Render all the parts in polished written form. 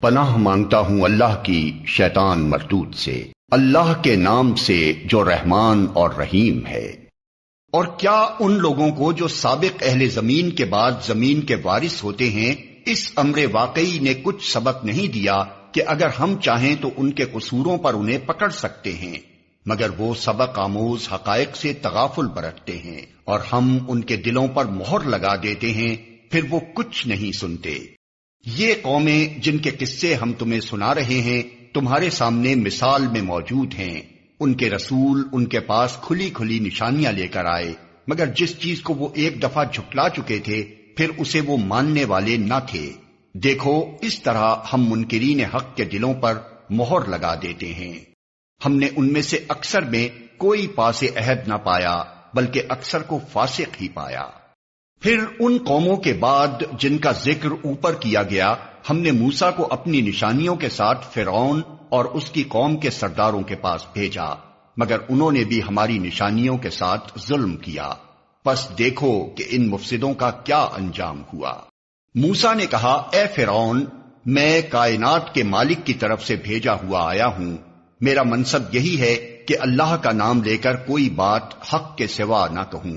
پناہ مانگتا ہوں اللہ کی شیطان مردود سے، اللہ کے نام سے جو رحمان اور رحیم ہے۔ اور کیا ان لوگوں کو جو سابق اہل زمین کے بعد زمین کے وارث ہوتے ہیں اس امر واقعی نے کچھ سبق نہیں دیا کہ اگر ہم چاہیں تو ان کے قصوروں پر انہیں پکڑ سکتے ہیں، مگر وہ سبق آموز حقائق سے تغافل برتتے ہیں اور ہم ان کے دلوں پر مہر لگا دیتے ہیں، پھر وہ کچھ نہیں سنتے۔ یہ قومیں جن کے قصے ہم تمہیں سنا رہے ہیں تمہارے سامنے مثال میں موجود ہیں۔ ان کے رسول ان کے پاس کھلی کھلی نشانیاں لے کر آئے، مگر جس چیز کو وہ ایک دفعہ جھٹلا چکے تھے پھر اسے وہ ماننے والے نہ تھے۔ دیکھو اس طرح ہم منکرین حق کے دلوں پر مہر لگا دیتے ہیں۔ ہم نے ان میں سے اکثر میں کوئی پاس عہد نہ پایا بلکہ اکثر کو فاسق ہی پایا۔ پھر ان قوموں کے بعد جن کا ذکر اوپر کیا گیا ہم نے موسیٰ کو اپنی نشانیوں کے ساتھ فرعون اور اس کی قوم کے سرداروں کے پاس بھیجا، مگر انہوں نے بھی ہماری نشانیوں کے ساتھ ظلم کیا۔ پس دیکھو کہ ان مفسدوں کا کیا انجام ہوا۔ موسیٰ نے کہا، اے فرعون، میں کائنات کے مالک کی طرف سے بھیجا ہوا آیا ہوں، میرا منصب یہی ہے کہ اللہ کا نام لے کر کوئی بات حق کے سوا نہ کہوں۔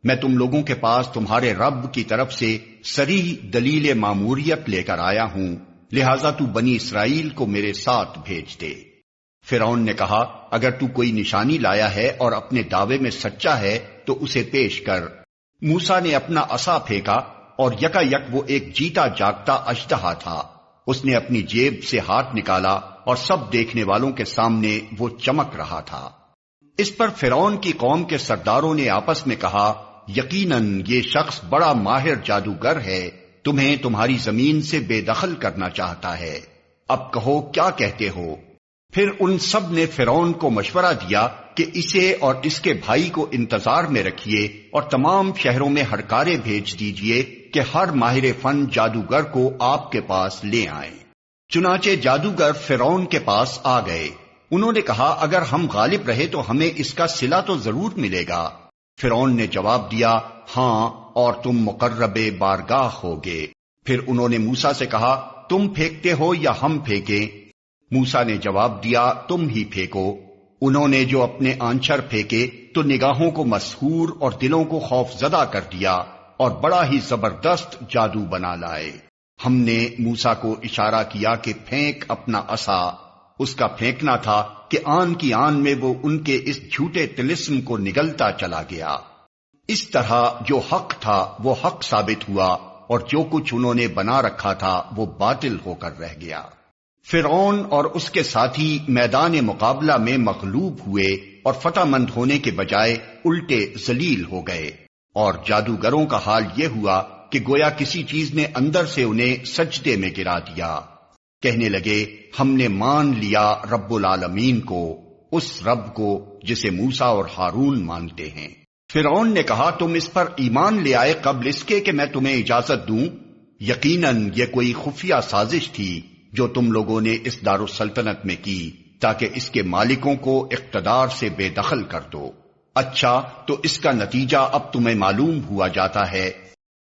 میں تم لوگوں کے پاس تمہارے رب کی طرف سے صریح دلیل ماموریت لے کر آیا ہوں، لہذا تو بنی اسرائیل کو میرے ساتھ بھیج دے۔ فرعون نے کہا، اگر تو کوئی نشانی لایا ہے اور اپنے دعوے میں سچا ہے تو اسے پیش کر۔ موسیٰ نے اپنا عصا پھینکا اور یکا یک وہ ایک جیتا جاگتا اژدہا تھا۔ اس نے اپنی جیب سے ہاتھ نکالا اور سب دیکھنے والوں کے سامنے وہ چمک رہا تھا۔ اس پر فرعون کی قوم کے سرداروں نے آپس میں کہا، یقیناً یہ شخص بڑا ماہر جادوگر ہے، تمہیں تمہاری زمین سے بے دخل کرنا چاہتا ہے، اب کہو کیا کہتے ہو؟ پھر ان سب نے فرعون کو مشورہ دیا کہ اسے اور اس کے بھائی کو انتظار میں رکھیے اور تمام شہروں میں ہڑکارے بھیج دیجئے کہ ہر ماہر فن جادوگر کو آپ کے پاس لے آئیں۔ چنانچہ جادوگر فرعون کے پاس آ گئے۔ انہوں نے کہا، اگر ہم غالب رہے تو ہمیں اس کا صلہ تو ضرور ملے گا۔ فرعون نے جواب دیا، ہاں، اور تم مقرب بارگاہ ہوگے۔ پھر انہوں نے موسیٰ سے کہا، تم پھینکتے ہو یا ہم پھینکیں؟ موسیٰ نے جواب دیا، تم ہی پھینکو۔ انہوں نے جو اپنے آنچر پھینکے تو نگاہوں کو مسحور اور دلوں کو خوف زدہ کر دیا اور بڑا ہی زبردست جادو بنا لائے۔ ہم نے موسیٰ کو اشارہ کیا کہ پھینک اپنا عصا۔ اس کا پھینکنا تھا کہ آن کی آن میں وہ ان کے اس جھوٹے طلسم کو نگلتا چلا گیا۔ اس طرح جو حق تھا وہ حق ثابت ہوا اور جو کچھ انہوں نے بنا رکھا تھا وہ باطل ہو کر رہ گیا۔ فرعون اور اس کے ساتھی میدان مقابلہ میں مغلوب ہوئے اور فتح مند ہونے کے بجائے الٹے ذلیل ہو گئے، اور جادوگروں کا حال یہ ہوا کہ گویا کسی چیز نے اندر سے انہیں سجدے میں گرا دیا۔ کہنے لگے، ہم نے مان لیا رب العالمین کو، اس رب کو جسے موسیٰ اور ہارون مانتے ہیں۔ فرعون نے کہا، تم اس پر ایمان لے آئے قبل اس کے کہ میں تمہیں اجازت دوں؟ یقیناً یہ کوئی خفیہ سازش تھی جو تم لوگوں نے اس دارالسلطنت میں کی تاکہ اس کے مالکوں کو اقتدار سے بے دخل کر دو۔ اچھا، تو اس کا نتیجہ اب تمہیں معلوم ہوا جاتا ہے۔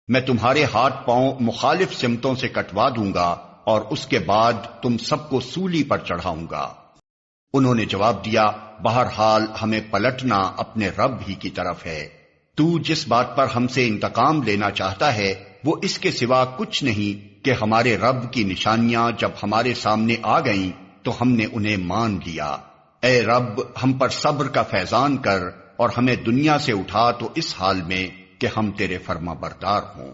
میں تمہارے ہاتھ پاؤں مخالف سمتوں سے کٹوا دوں گا اور اس کے بعد تم سب کو سولی پر چڑھاؤں گا۔ انہوں نے جواب دیا، بہرحال ہمیں پلٹنا اپنے رب ہی کی طرف ہے۔ تو جس بات پر ہم سے انتقام لینا چاہتا ہے وہ اس کے سوا کچھ نہیں کہ ہمارے رب کی نشانیاں جب ہمارے سامنے آ گئیں تو ہم نے انہیں مان لیا۔ اے رب، ہم پر صبر کا فیضان کر اور ہمیں دنیا سے اٹھا تو اس حال میں کہ ہم تیرے فرما بردار ہوں۔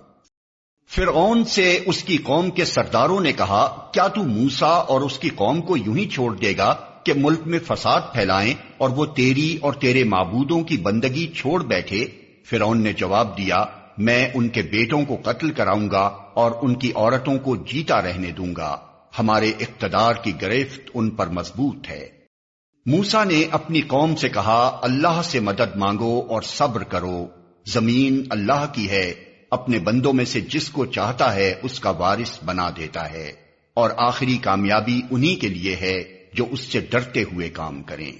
فرعون سے اس کی قوم کے سرداروں نے کہا، کیا تو موسیٰ اور اس کی قوم کو یوں ہی چھوڑ دے گا کہ ملک میں فساد پھیلائیں اور وہ تیری اور تیرے معبودوں کی بندگی چھوڑ بیٹھے؟ فرعون نے جواب دیا، میں ان کے بیٹوں کو قتل کراؤں گا اور ان کی عورتوں کو جیتا رہنے دوں گا۔ ہمارے اقتدار کی گرفت ان پر مضبوط ہے۔ موسیٰ نے اپنی قوم سے کہا، اللہ سے مدد مانگو اور صبر کرو، زمین اللہ کی ہے، اپنے بندوں میں سے جس کو چاہتا ہے اس کا وارث بنا دیتا ہے، اور آخری کامیابی انہی کے لیے ہے جو اس سے ڈرتے ہوئے کام کریں۔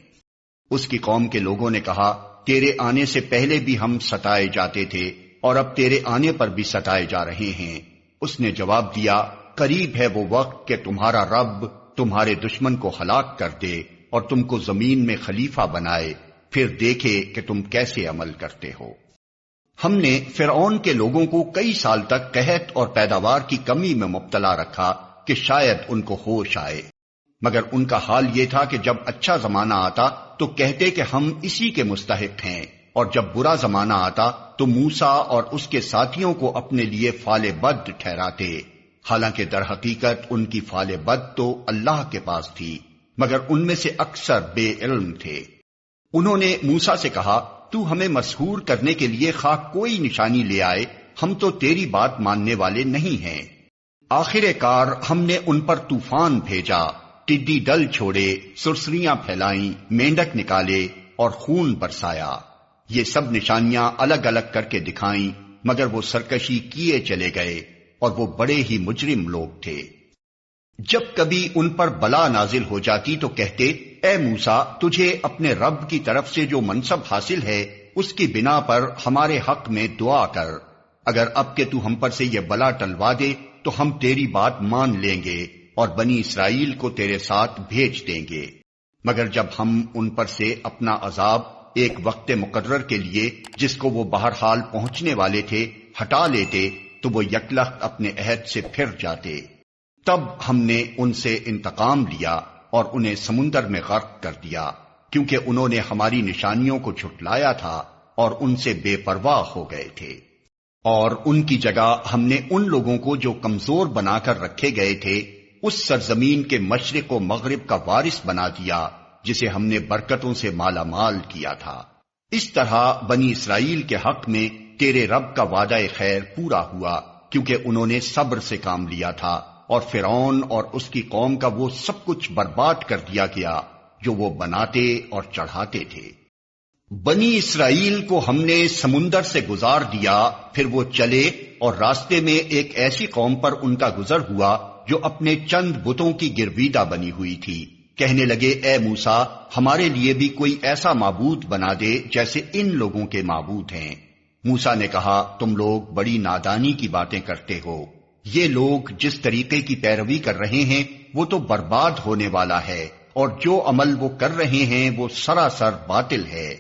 اس کی قوم کے لوگوں نے کہا، تیرے آنے سے پہلے بھی ہم ستائے جاتے تھے اور اب تیرے آنے پر بھی ستائے جا رہے ہیں۔ اس نے جواب دیا، قریب ہے وہ وقت کہ تمہارا رب تمہارے دشمن کو ہلاک کر دے اور تم کو زمین میں خلیفہ بنائے، پھر دیکھے کہ تم کیسے عمل کرتے ہو۔ ہم نے فرعون کے لوگوں کو کئی سال تک قحط اور پیداوار کی کمی میں مبتلا رکھا کہ شاید ان کو ہوش آئے، مگر ان کا حال یہ تھا کہ جب اچھا زمانہ آتا تو کہتے کہ ہم اسی کے مستحق ہیں، اور جب برا زمانہ آتا تو موسیٰ اور اس کے ساتھیوں کو اپنے لیے فال بد ٹھہراتے، حالانکہ در حقیقت ان کی فال بد تو اللہ کے پاس تھی، مگر ان میں سے اکثر بے علم تھے۔ انہوں نے موسیٰ سے کہا، تو ہمیں مسحور کرنے کے لیے خواہ کوئی نشانی لے آئے، ہم تو تیری بات ماننے والے نہیں ہیں۔ آخر کار ہم نے ان پر طوفان بھیجا، ٹڈی دل چھوڑے، سرسریاں پھیلائیں، مینڈک نکالے اور خون برسایا۔ یہ سب نشانیاں الگ الگ کر کے دکھائیں، مگر وہ سرکشی کیے چلے گئے، اور وہ بڑے ہی مجرم لوگ تھے۔ جب کبھی ان پر بلا نازل ہو جاتی تو کہتے، اے موسیٰ، تجھے اپنے رب کی طرف سے جو منصب حاصل ہے اس کی بنا پر ہمارے حق میں دعا کر، اگر اب کہ تو ہم پر سے یہ بلا ٹلوا دے تو ہم تیری بات مان لیں گے اور بنی اسرائیل کو تیرے ساتھ بھیج دیں گے۔ مگر جب ہم ان پر سے اپنا عذاب ایک وقت مقرر کے لیے جس کو وہ بہرحال پہنچنے والے تھے ہٹا لیتے تو وہ یکلخت اپنے عہد سے پھر جاتے۔ تب ہم نے ان سے انتقام لیا اور انہیں سمندر میں غرق کر دیا، کیونکہ انہوں نے ہماری نشانیوں کو جھٹلایا تھا اور ان سے بے پرواہ ہو گئے تھے۔ اور ان کی جگہ ہم نے ان لوگوں کو جو کمزور بنا کر رکھے گئے تھے اس سرزمین کے مشرق و مغرب کا وارث بنا دیا جسے ہم نے برکتوں سے مالا مال کیا تھا۔ اس طرح بنی اسرائیل کے حق میں تیرے رب کا وعدہ خیر پورا ہوا، کیونکہ انہوں نے صبر سے کام لیا تھا، اور فرعون اور اس کی قوم کا وہ سب کچھ برباد کر دیا گیا جو وہ بناتے اور چڑھاتے تھے۔ بنی اسرائیل کو ہم نے سمندر سے گزار دیا، پھر وہ چلے اور راستے میں ایک ایسی قوم پر ان کا گزر ہوا جو اپنے چند بتوں کی گرویدہ بنی ہوئی تھی۔ کہنے لگے، اے موسیٰ، ہمارے لیے بھی کوئی ایسا معبود بنا دے جیسے ان لوگوں کے معبود ہیں۔ موسیٰ نے کہا، تم لوگ بڑی نادانی کی باتیں کرتے ہو، یہ لوگ جس طریقے کی پیروی کر رہے ہیں وہ تو برباد ہونے والا ہے، اور جو عمل وہ کر رہے ہیں وہ سراسر باطل ہے۔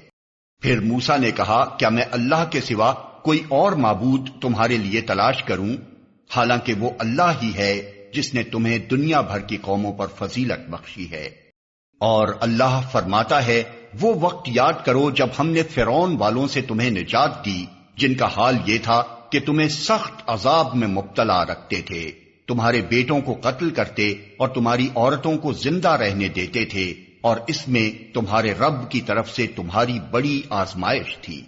پھر موسیٰ نے کہا، کیا میں اللہ کے سوا کوئی اور معبود تمہارے لیے تلاش کروں، حالانکہ وہ اللہ ہی ہے جس نے تمہیں دنیا بھر کی قوموں پر فضیلت بخشی ہے۔ اور اللہ فرماتا ہے، وہ وقت یاد کرو جب ہم نے فرعون والوں سے تمہیں نجات دی، جن کا حال یہ تھا کہ تمہیں سخت عذاب میں مبتلا رکھتے تھے، تمہارے بیٹوں کو قتل کرتے اور تمہاری عورتوں کو زندہ رہنے دیتے تھے، اور اس میں تمہارے رب کی طرف سے تمہاری بڑی آزمائش تھی۔